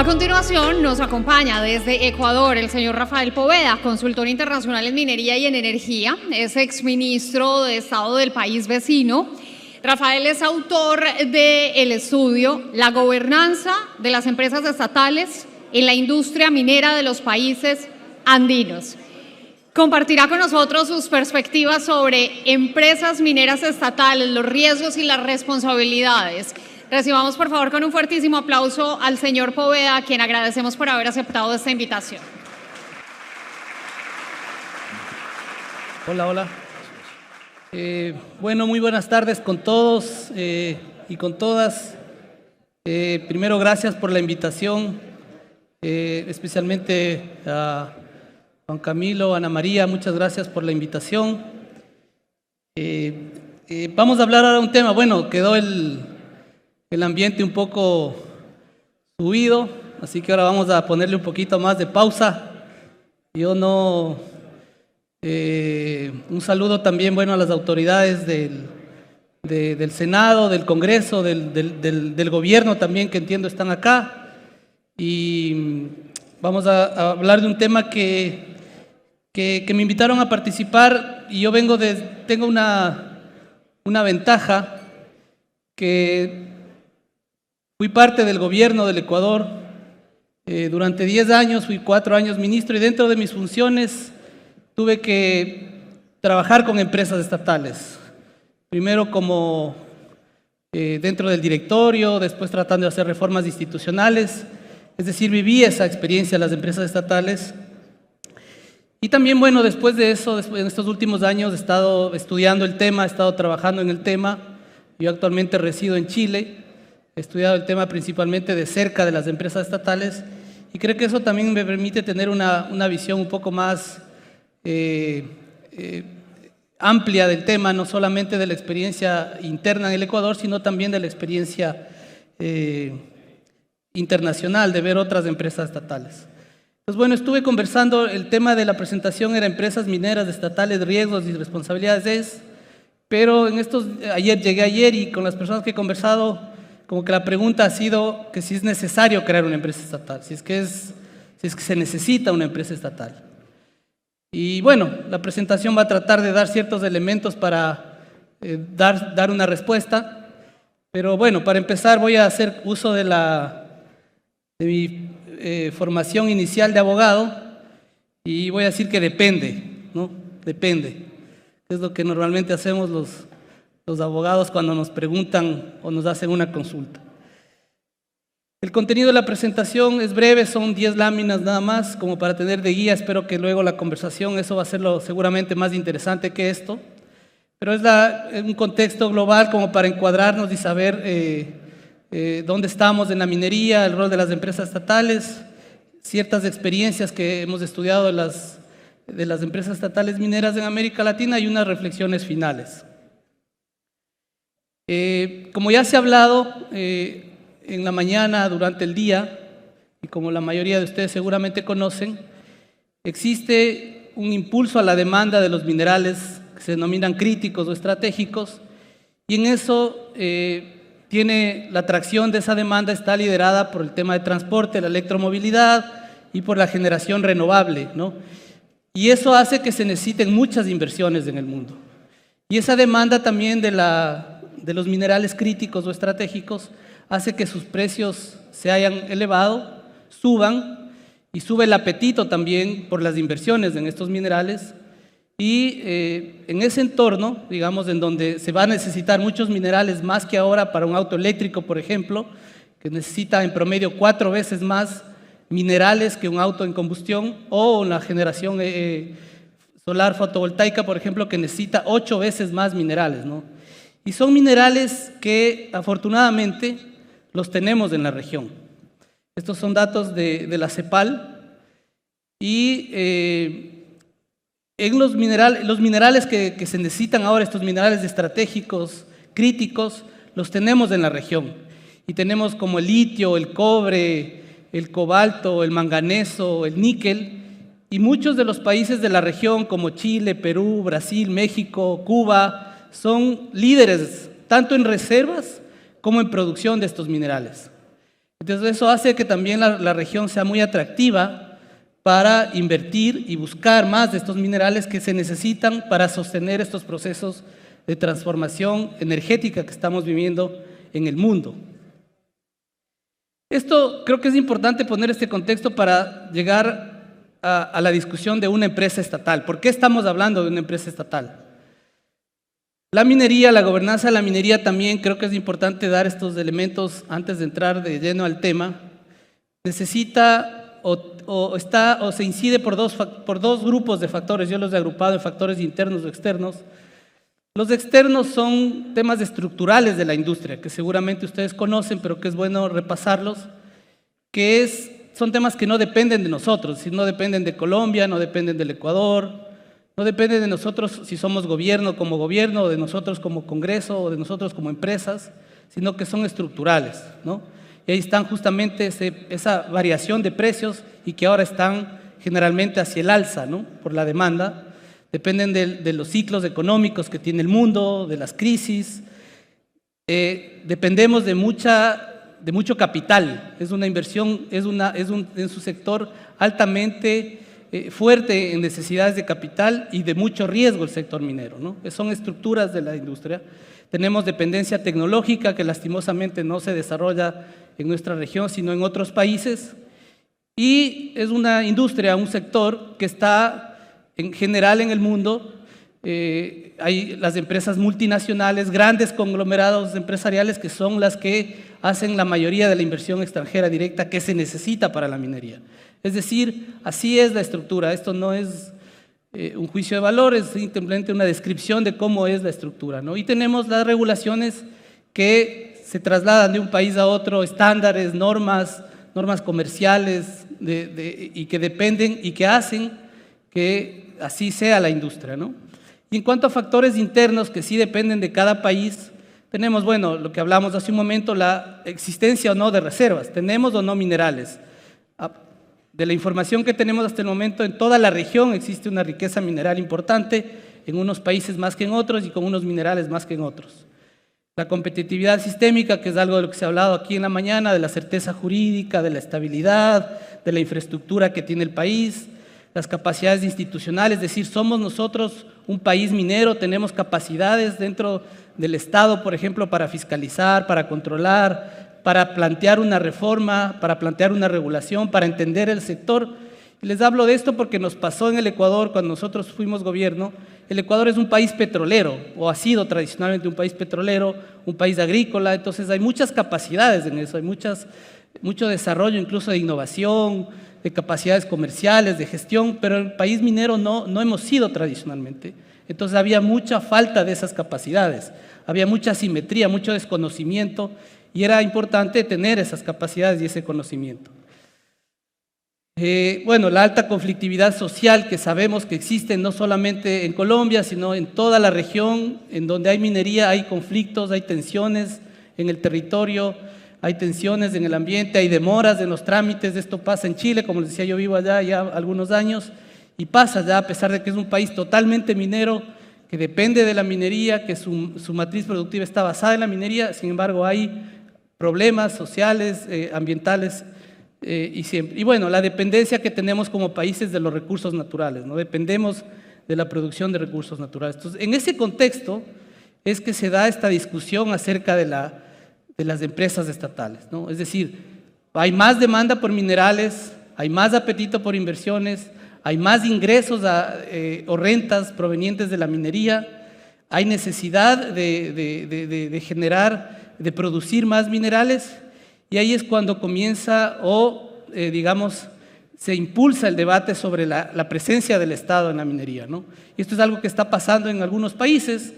A continuación nos acompaña desde Ecuador el señor Rafael Poveda, consultor internacional en minería y en energía, es exministro de Estado del país vecino. Rafael es autor del estudio La gobernanza de las empresas estatales en la industria minera de los países andinos. Compartirá con nosotros sus perspectivas sobre empresas mineras estatales, los riesgos y las responsabilidades. Recibamos por favor con un fuertísimo aplauso al señor Poveda, a quien agradecemos por haber aceptado esta invitación. Hola, hola. Bueno, muy buenas tardes con todos y con todas. Primero, gracias por la invitación, especialmente a Juan Camilo, Ana María, muchas gracias por la invitación. Vamos a hablar ahora de un tema, bueno, quedó el ambiente un poco subido, así que ahora vamos a ponerle un poquito más de pausa. Un saludo también, bueno, a las autoridades del Senado, del Congreso, del Gobierno también, que entiendo están acá. Y vamos a hablar de un tema que me invitaron a participar, y yo tengo una ventaja, que fui parte del gobierno del Ecuador durante 10 años, fui 4 años ministro, y dentro de mis funciones tuve que trabajar con empresas estatales. Primero como dentro del directorio, después tratando de hacer reformas institucionales, es decir, viví esa experiencia de las empresas estatales. Y también, bueno, después de eso, en estos últimos años he estado estudiando el tema, he estado trabajando en el tema. Yo actualmente resido en Chile. He estudiado el tema principalmente de cerca de las empresas estatales, y creo que eso también me permite tener una visión un poco más amplia del tema, no solamente de la experiencia interna en el Ecuador, sino también de la experiencia internacional, de ver otras empresas estatales. Pues bueno, estuve conversando, el tema de la presentación era empresas mineras estatales, riesgos y responsabilidades, pero llegué ayer y con las personas que he conversado, como que la pregunta ha sido que si es necesario crear una empresa estatal, si es que se necesita una empresa estatal. Y bueno, la presentación va a tratar de dar ciertos elementos para dar una respuesta, pero bueno, para empezar voy a hacer uso de mi formación inicial de abogado, y voy a decir que depende, ¿no? Depende. Es lo que normalmente hacemos los abogados cuando nos preguntan o nos hacen una consulta. El contenido de la presentación es breve, son 10 láminas nada más, como para tener de guía. Espero que luego la conversación, eso va a ser seguramente más interesante que esto, pero es un contexto global como para encuadrarnos y saber dónde estamos en la minería, el rol de las empresas estatales, ciertas experiencias que hemos estudiado de las empresas estatales mineras en América Latina, y unas reflexiones finales. Como ya se ha hablado en la mañana, durante el día, y como la mayoría de ustedes seguramente conocen, existe un impulso a la demanda de los minerales que se denominan críticos o estratégicos, y en eso la atracción de esa demanda está liderada por el tema de transporte, la electromovilidad y por la generación renovable, ¿no? Y eso hace que se necesiten muchas inversiones en el mundo. Y esa demanda también de los minerales críticos o estratégicos hace que sus precios se hayan elevado, suban, y sube el apetito también por las inversiones en estos minerales. Y en ese entorno, digamos, en donde se va a necesitar muchos minerales más que ahora para un auto eléctrico, por ejemplo, que necesita en promedio 4 veces más minerales que un auto en combustión, o la generación solar fotovoltaica, por ejemplo, que necesita 8 veces más minerales, ¿no? Y son minerales que afortunadamente los tenemos en la región. Estos son datos de la CEPAL, y en los minerales que se necesitan ahora, estos minerales estratégicos, críticos, los tenemos en la región. Y tenemos como el litio, el cobre, el cobalto, el manganeso, el níquel, y muchos de los países de la región como Chile, Perú, Brasil, México, Cuba, son líderes tanto en reservas como en producción de estos minerales. Entonces eso hace que también la región sea muy atractiva para invertir y buscar más de estos minerales que se necesitan para sostener estos procesos de transformación energética que estamos viviendo en el mundo. Esto creo que es importante poner este contexto para llegar a la discusión de una empresa estatal. ¿Por qué estamos hablando de una empresa estatal? La minería, la gobernanza de la minería también creo que es importante dar estos elementos antes de entrar de lleno al tema. Necesita o se incide por dos grupos de factores. Yo los he agrupado en factores internos o externos. Los externos son temas estructurales de la industria, que seguramente ustedes conocen, pero que es bueno repasarlos, son temas que no dependen de nosotros, no dependen de Colombia, no dependen del Ecuador, no dependen de nosotros si somos gobierno, o de nosotros como Congreso, o de nosotros como empresas, sino que son estructurales, ¿no? Y ahí están justamente esa variación de precios y que ahora están generalmente hacia el alza, ¿no? Por la demanda. Dependen de los ciclos económicos que tiene el mundo, de las crisis. Dependemos de mucho capital. Es una inversión, es en su sector altamente fuerte en necesidades de capital y de mucho riesgo el sector minero, ¿no? Son estructuras de la industria. Tenemos dependencia tecnológica que lastimosamente no se desarrolla en nuestra región, sino en otros países. Y es una industria, un sector que está en general en el mundo. Hay las empresas multinacionales, grandes conglomerados empresariales que son las que hacen la mayoría de la inversión extranjera directa que se necesita para la minería. Es decir, así es la estructura. Esto no es un juicio de valor, es simplemente una descripción de cómo es la estructura, ¿no? Y tenemos las regulaciones que se trasladan de un país a otro, estándares, normas comerciales y que dependen y que hacen que así sea la industria, ¿no? Y en cuanto a factores internos que sí dependen de cada país, tenemos, bueno, lo que hablamos hace un momento, la existencia o no de reservas, tenemos o no minerales. De la información que tenemos hasta el momento, en toda la región existe una riqueza mineral importante, en unos países más que en otros y con unos minerales más que en otros. La competitividad sistémica, que es algo de lo que se ha hablado aquí en la mañana, de la certeza jurídica, de la estabilidad, de la infraestructura que tiene el país, las capacidades institucionales, es decir, somos nosotros un país minero, tenemos capacidades dentro del Estado, por ejemplo, para fiscalizar, para controlar, para plantear una reforma, para plantear una regulación, para entender el sector. Y les hablo de esto porque nos pasó en el Ecuador cuando nosotros fuimos gobierno. El Ecuador es un país petrolero, o ha sido tradicionalmente un país petrolero, un país agrícola, entonces hay muchas capacidades en eso, hay mucho desarrollo incluso de innovación, de capacidades comerciales, de gestión, pero el país minero no hemos sido tradicionalmente. Entonces había mucha falta de esas capacidades, había mucha asimetría, mucho desconocimiento, y era importante tener esas capacidades y ese conocimiento. Bueno, la alta conflictividad social que sabemos que existe no solamente en Colombia, sino en toda la región, en donde hay minería, hay conflictos, hay tensiones en el territorio, hay tensiones en el ambiente, hay demoras en los trámites. Esto pasa en Chile, como les decía, yo vivo allá ya algunos años, y pasa ya a pesar de que es un país totalmente minero, que depende de la minería, que su matriz productiva está basada en la minería, sin embargo hay problemas sociales, ambientales, y bueno, la dependencia que tenemos como países de los recursos naturales, ¿no? Dependemos de la producción de recursos naturales. Entonces, en ese contexto es que se da esta discusión acerca de las empresas estatales, ¿no? Es decir, hay más demanda por minerales, hay más apetito por inversiones, hay más ingresos o rentas provenientes de la minería, hay necesidad de generar, de producir más minerales, y ahí es cuando comienza digamos, se impulsa el debate sobre la presencia del Estado en la minería, ¿no? Y esto es algo que está pasando en algunos países,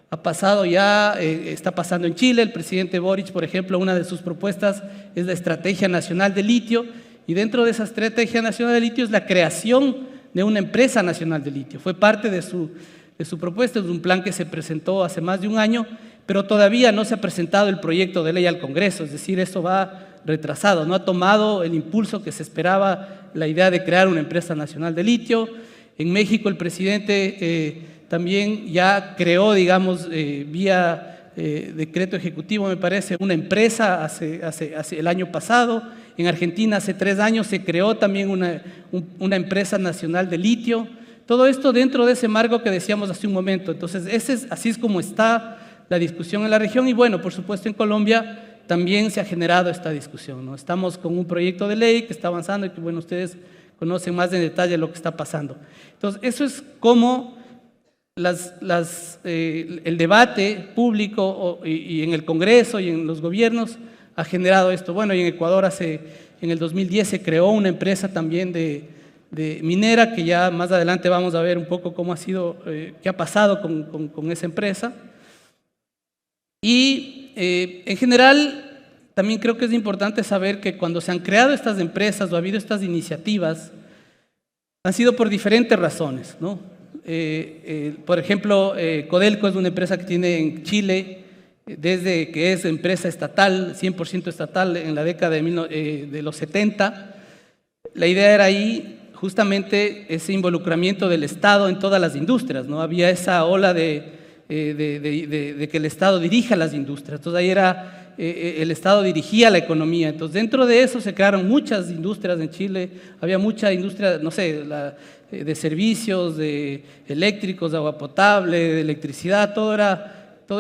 ha pasado ya, está pasando en Chile. El presidente Boric, por ejemplo, una de sus propuestas es la Estrategia Nacional de Litio, y dentro de esa Estrategia Nacional de Litio es la creación de una empresa nacional de litio. Fue parte de su propuesta, es un plan que se presentó hace más de un año, pero todavía no se ha presentado el proyecto de ley al Congreso, es decir, eso va retrasado, no ha tomado el impulso que se esperaba la idea de crear una empresa nacional de litio. En México el presidente también ya creó, digamos, vía decreto ejecutivo, me parece, una empresa hace el año pasado. En Argentina hace 3 años se creó también una empresa nacional de litio. Todo esto dentro de ese marco que decíamos hace un momento. Entonces, así es como está la discusión en la región y bueno, por supuesto en Colombia también se ha generado esta discusión, ¿no? Estamos con un proyecto de ley que está avanzando y que bueno, ustedes conocen más en detalle lo que está pasando. Entonces, eso es como el debate público y en el Congreso y en los gobiernos ha generado esto. Bueno, y en Ecuador en el 2010 se creó una empresa también de minera, que ya más adelante vamos a ver un poco cómo ha sido, qué ha pasado con esa empresa. Y en general también creo que es importante saber que cuando se han creado estas empresas o ha habido estas iniciativas, han sido por diferentes razones, ¿no? Por ejemplo, Codelco es una empresa que tiene en Chile, desde que es empresa estatal, 100% estatal, en la década de los 70. La idea era ahí justamente ese involucramiento del Estado en todas las industrias, ¿no? Había esa ola de que el Estado dirija las industrias. Entonces ahí el Estado dirigía la economía. Entonces dentro de eso se crearon muchas industrias en Chile. Había mucha industria, no sé, de servicios, de eléctricos, de agua potable, de electricidad, todo era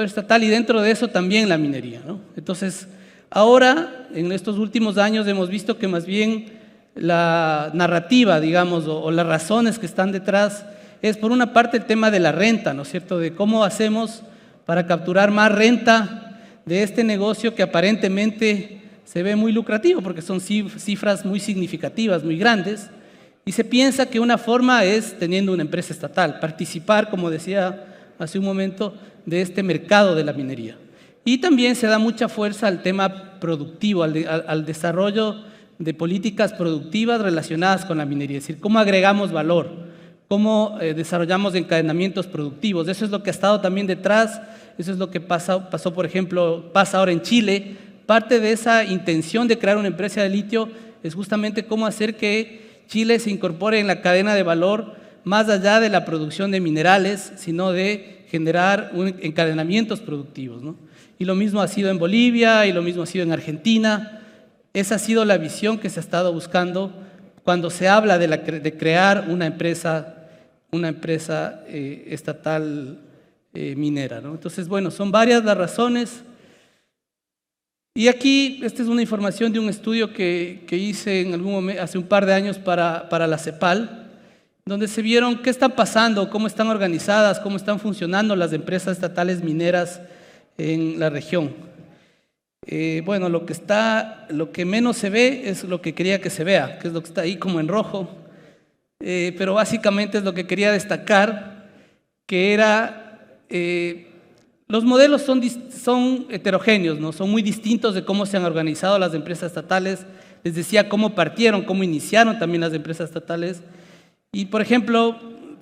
estatal, y dentro de eso también la minería, ¿no? Entonces ahora, en estos últimos años, hemos visto que más bien la narrativa, digamos, o las razones que están detrás es por una parte el tema de la renta, ¿no es cierto?, de cómo hacemos para capturar más renta de este negocio que aparentemente se ve muy lucrativo, porque son cifras muy significativas, muy grandes, y se piensa que una forma es teniendo una empresa estatal, participar, como decía hace un momento, de este mercado de la minería. Y también se da mucha fuerza al tema productivo, al desarrollo de políticas productivas relacionadas con la minería, es decir, cómo agregamos valor, cómo desarrollamos encadenamientos productivos. Eso es lo que ha estado también detrás, eso es lo que pasó, por ejemplo, pasa ahora en Chile. Parte de esa intención de crear una empresa de litio es justamente cómo hacer que Chile se incorpore en la cadena de valor más allá de la producción de minerales, sino de generar encadenamientos productivos, ¿no? Y lo mismo ha sido en Bolivia y lo mismo ha sido en Argentina. Esa ha sido la visión que se ha estado buscando cuando se habla de crear una empresa estatal minera, ¿no? Entonces, bueno, son varias las razones. Y aquí, esta es una información de un estudio que hice en algún momento, hace un par de años para la CEPAL, donde se vieron qué está pasando, cómo están organizadas, cómo están funcionando las empresas estatales mineras en la región. Bueno, lo que menos se ve es lo que quería que se vea, que es lo que está ahí como en rojo, pero básicamente es lo que quería destacar, que era, los modelos son heterogéneos, ¿no? Son muy distintos de cómo se han organizado las empresas estatales. Les decía cómo partieron, cómo iniciaron también las empresas estatales. Y, por ejemplo,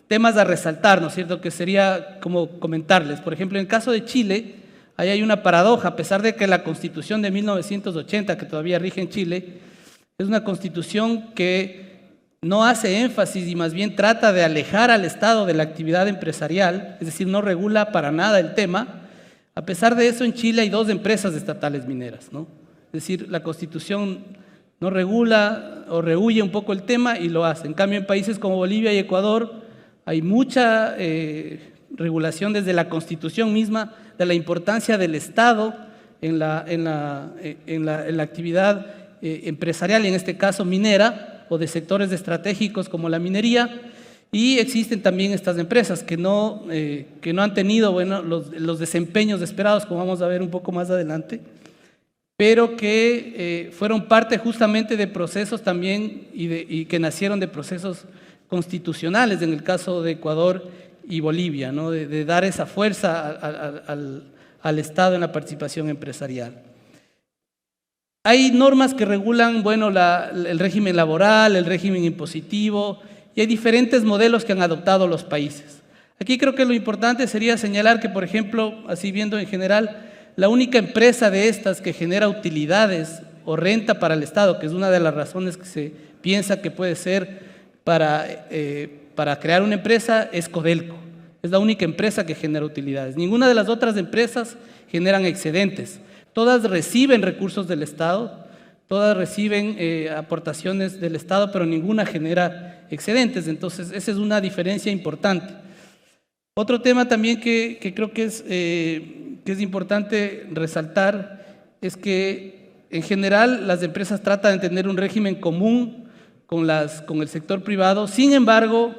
temas a resaltar, ¿no es cierto?, que sería como comentarles. Por ejemplo, en el caso de Chile, ahí hay una paradoja, a pesar de que la Constitución de 1980, que todavía rige en Chile, es una Constitución que no hace énfasis y más bien trata de alejar al Estado de la actividad empresarial, es decir, no regula para nada el tema. A pesar de eso, en Chile hay 2 empresas estatales mineras, ¿no? Es decir, la Constitución no regula o rehúye un poco el tema y lo hace. En cambio, en países como Bolivia y Ecuador hay mucha regulación desde la Constitución misma de la importancia del Estado en la actividad empresarial, y en este caso minera, o de sectores estratégicos como la minería. Y existen también estas empresas que no han tenido, bueno, los desempeños esperados, como vamos a ver un poco más adelante, pero que fueron parte justamente de procesos también y que nacieron de procesos constitucionales, en el caso de Ecuador y Bolivia, ¿no? De dar esa fuerza al Estado en la participación empresarial. Hay normas que regulan, bueno, el régimen laboral, el régimen impositivo, y hay diferentes modelos que han adoptado los países. Aquí creo que lo importante sería señalar que, por ejemplo, así viendo en general, la única empresa de estas que genera utilidades o renta para el Estado, que es una de las razones que se piensa que puede ser para crear una empresa, es Codelco. Es la única empresa que genera utilidades. Ninguna de las otras empresas generan excedentes. Todas reciben recursos del Estado, todas reciben aportaciones del Estado, pero ninguna genera excedentes. Entonces, esa es una diferencia importante. Otro tema también que creo que es importante resaltar es que, en general, las empresas tratan de tener un régimen común con el sector privado. Sin embargo,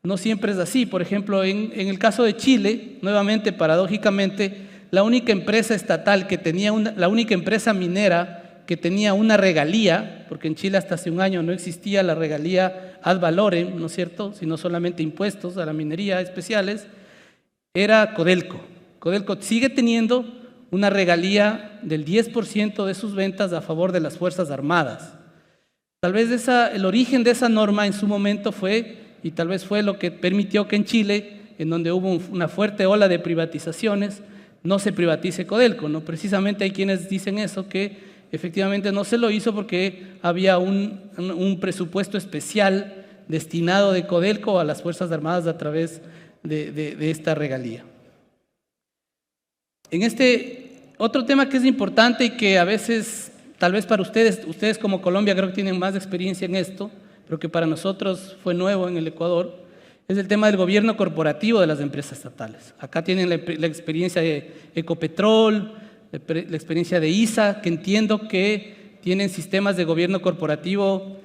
no siempre es así. Por ejemplo, en el caso de Chile, nuevamente, paradójicamente, la única empresa estatal que tenía la única empresa minera que tenía una regalía, porque en Chile hasta hace un año no existía la regalía ad valorem, ¿no es cierto?, sino solamente impuestos a la minería especiales, era Codelco. Codelco sigue teniendo una regalía del 10% de sus ventas a favor de las Fuerzas Armadas. Tal vez el origen de esa norma en su momento fue, y tal vez fue lo que permitió que en Chile, en donde hubo una fuerte ola de privatizaciones, no se privatice Codelco, ¿no? Precisamente hay quienes dicen eso, que efectivamente no se lo hizo porque había un presupuesto especial destinado de Codelco a las Fuerzas Armadas a través de esta regalía. En otro tema que es importante y que a veces, tal vez para ustedes como Colombia creo que tienen más experiencia en esto, pero que para nosotros fue nuevo en el Ecuador, es el tema del gobierno corporativo de las empresas estatales. Acá tienen la experiencia de Ecopetrol, la experiencia de ISA, que entiendo que tienen sistemas de gobierno corporativo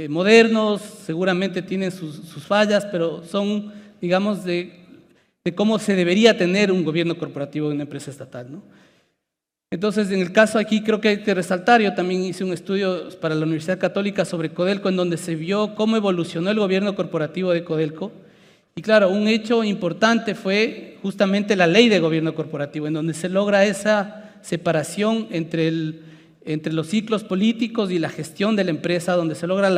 modernos, seguramente tienen sus fallas, pero son, digamos, de cómo se debería tener un gobierno corporativo de una empresa estatal, ¿no? Entonces, en el caso aquí creo que hay que resaltar, yo también hice un estudio para la Universidad Católica sobre Codelco, en donde se vio cómo evolucionó el gobierno corporativo de Codelco. Y claro, un hecho importante fue justamente la ley de gobierno corporativo, en donde se logra esa separación entre los ciclos políticos y la gestión de la empresa, donde se logra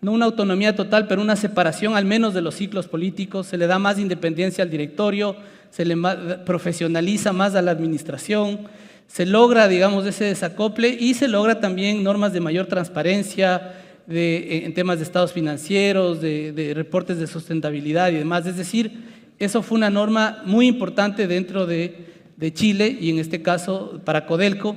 no una autonomía total, pero una separación al menos de los ciclos políticos, se le da más independencia al directorio, se le profesionaliza más a la administración, se logra, digamos, ese desacople y se logra también normas de mayor transparencia en temas de estados financieros, de reportes de sustentabilidad y demás. Es decir, eso fue una norma muy importante dentro de Chile y en este caso para Codelco.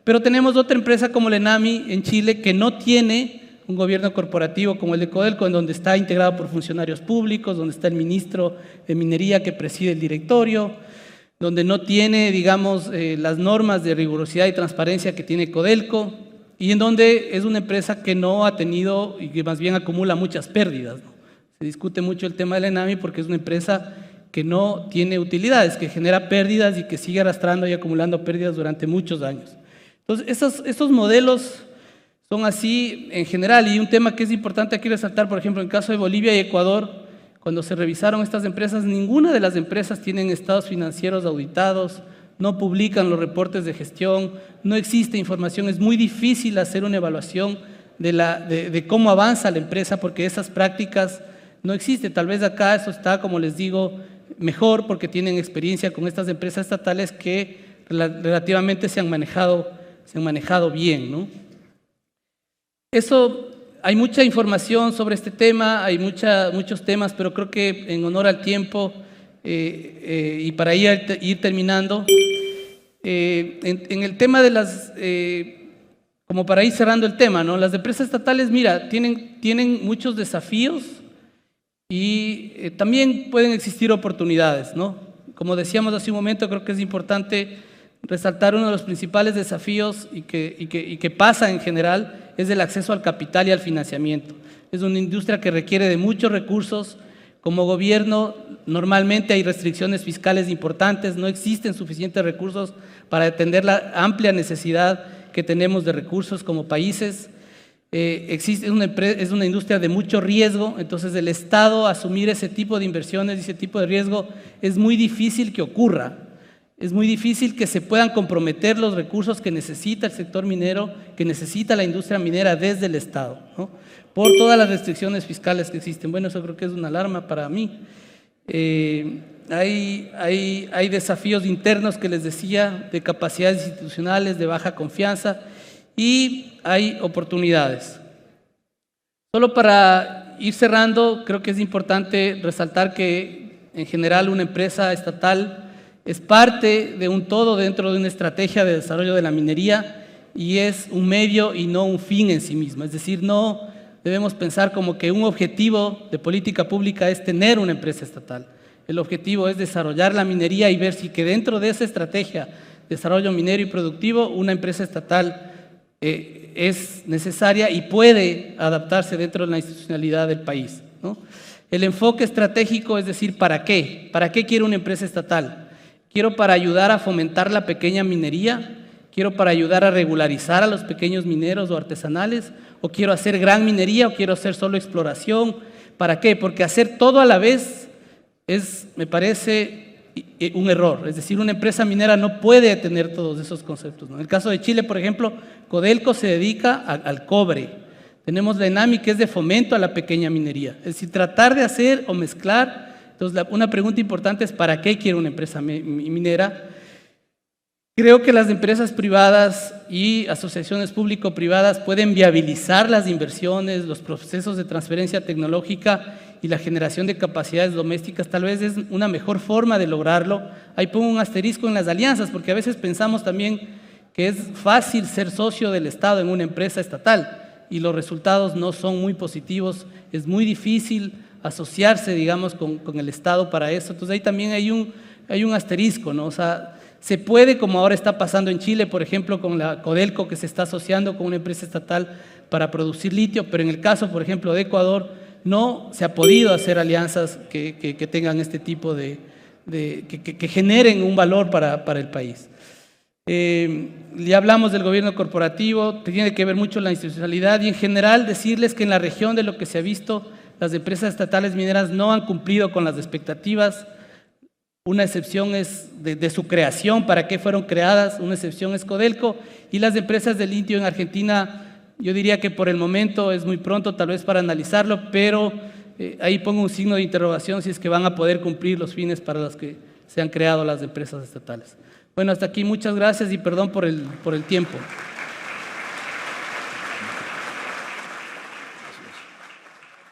Pero tenemos otra empresa como la ENAMI en Chile que no tiene un gobierno corporativo como el de Codelco, en donde está integrado por funcionarios públicos, donde está el ministro de Minería que preside el directorio, donde no tiene, digamos, las normas de rigurosidad y transparencia que tiene Codelco, y en donde es una empresa que no ha tenido y que más bien acumula muchas pérdidas, ¿no? Se discute mucho el tema de la ENAMI porque es una empresa que no tiene utilidades, que genera pérdidas y que sigue arrastrando y acumulando pérdidas durante muchos años. Entonces, estos modelos son así en general, y un tema que es importante aquí resaltar, por ejemplo, en el caso de Bolivia y Ecuador, cuando se revisaron estas empresas, ninguna de las empresas tienen estados financieros auditados, no publican los reportes de gestión, no existe información, es muy difícil hacer una evaluación de cómo avanza la empresa porque esas prácticas no existen. Tal vez acá eso está, como les digo, mejor porque tienen experiencia con estas empresas estatales que relativamente se han manejado bien, ¿no? Hay mucha información sobre este tema, hay muchos temas, pero creo que en honor al tiempo y para ir terminando, en el tema de como para ir cerrando el tema, ¿no? Las empresas estatales, mira, tienen muchos desafíos y también pueden existir oportunidades, ¿no? Como decíamos hace un momento, creo que es importante resaltar uno de los principales desafíos y que pasa en general es el acceso al capital y al financiamiento. Es una industria que requiere de muchos recursos. Como gobierno, normalmente hay restricciones fiscales importantes, no existen suficientes recursos para atender la amplia necesidad que tenemos de recursos como países. Es una industria de mucho riesgo, entonces el Estado asumir ese tipo de inversiones y ese tipo de riesgo es muy difícil que ocurra. Es muy difícil que se puedan comprometer los recursos que necesita el sector minero, que necesita la industria minera desde el Estado, ¿no? Por todas las restricciones fiscales que existen. Bueno, eso creo que es una alarma para mí. Hay desafíos internos que les decía, de capacidades institucionales, de baja confianza, y hay oportunidades. Solo para ir cerrando, creo que es importante resaltar que en general una empresa estatal es parte de un todo dentro de una estrategia de desarrollo de la minería y es un medio y no un fin en sí mismo. Es decir, no debemos pensar como que un objetivo de política pública es tener una empresa estatal. El objetivo es desarrollar la minería y ver si que dentro de esa estrategia de desarrollo minero y productivo una empresa estatal es necesaria y puede adaptarse dentro de la institucionalidad del país, ¿no? El enfoque estratégico es decir, ¿para qué? ¿Para qué quiero una empresa estatal? ¿Quiero para ayudar a fomentar la pequeña minería? ¿Quiero para ayudar a regularizar a los pequeños mineros o artesanales? ¿O quiero hacer gran minería o quiero hacer solo exploración? ¿Para qué? Porque hacer todo a la vez me parece un error. Es decir, una empresa minera no puede tener todos esos conceptos, ¿no? En el caso de Chile, por ejemplo, Codelco se dedica al cobre. Tenemos la ENAMI, que es de fomento a la pequeña minería. Es decir, tratar de hacer o mezclar. Entonces, una pregunta importante es ¿para qué quiere una empresa minera? Creo que las empresas privadas y asociaciones público-privadas pueden viabilizar las inversiones, los procesos de transferencia tecnológica y la generación de capacidades domésticas. Tal vez es una mejor forma de lograrlo. Ahí pongo un asterisco en las alianzas, porque a veces pensamos también que es fácil ser socio del Estado en una empresa estatal y los resultados no son muy positivos. Es muy difícil asociarse, digamos, con el Estado para eso. Entonces ahí también hay un asterisco, ¿no? O sea, se puede, como ahora está pasando en Chile, por ejemplo, con la Codelco, que se está asociando con una empresa estatal para producir litio, pero en el caso, por ejemplo, de Ecuador, no se ha podido hacer alianzas que tengan este tipo que generen un valor para el país. Ya hablamos del gobierno corporativo, tiene que ver mucho la institucionalidad y en general decirles que en la región de lo que se ha visto, las empresas estatales mineras no han cumplido con las expectativas. Una excepción es de su creación, para qué fueron creadas, una excepción es Codelco, y las empresas de litio en Argentina, yo diría que por el momento es muy pronto tal vez para analizarlo, pero ahí pongo un signo de interrogación si es que van a poder cumplir los fines para los que se han creado las empresas estatales. Bueno, hasta aquí, muchas gracias y perdón por el tiempo.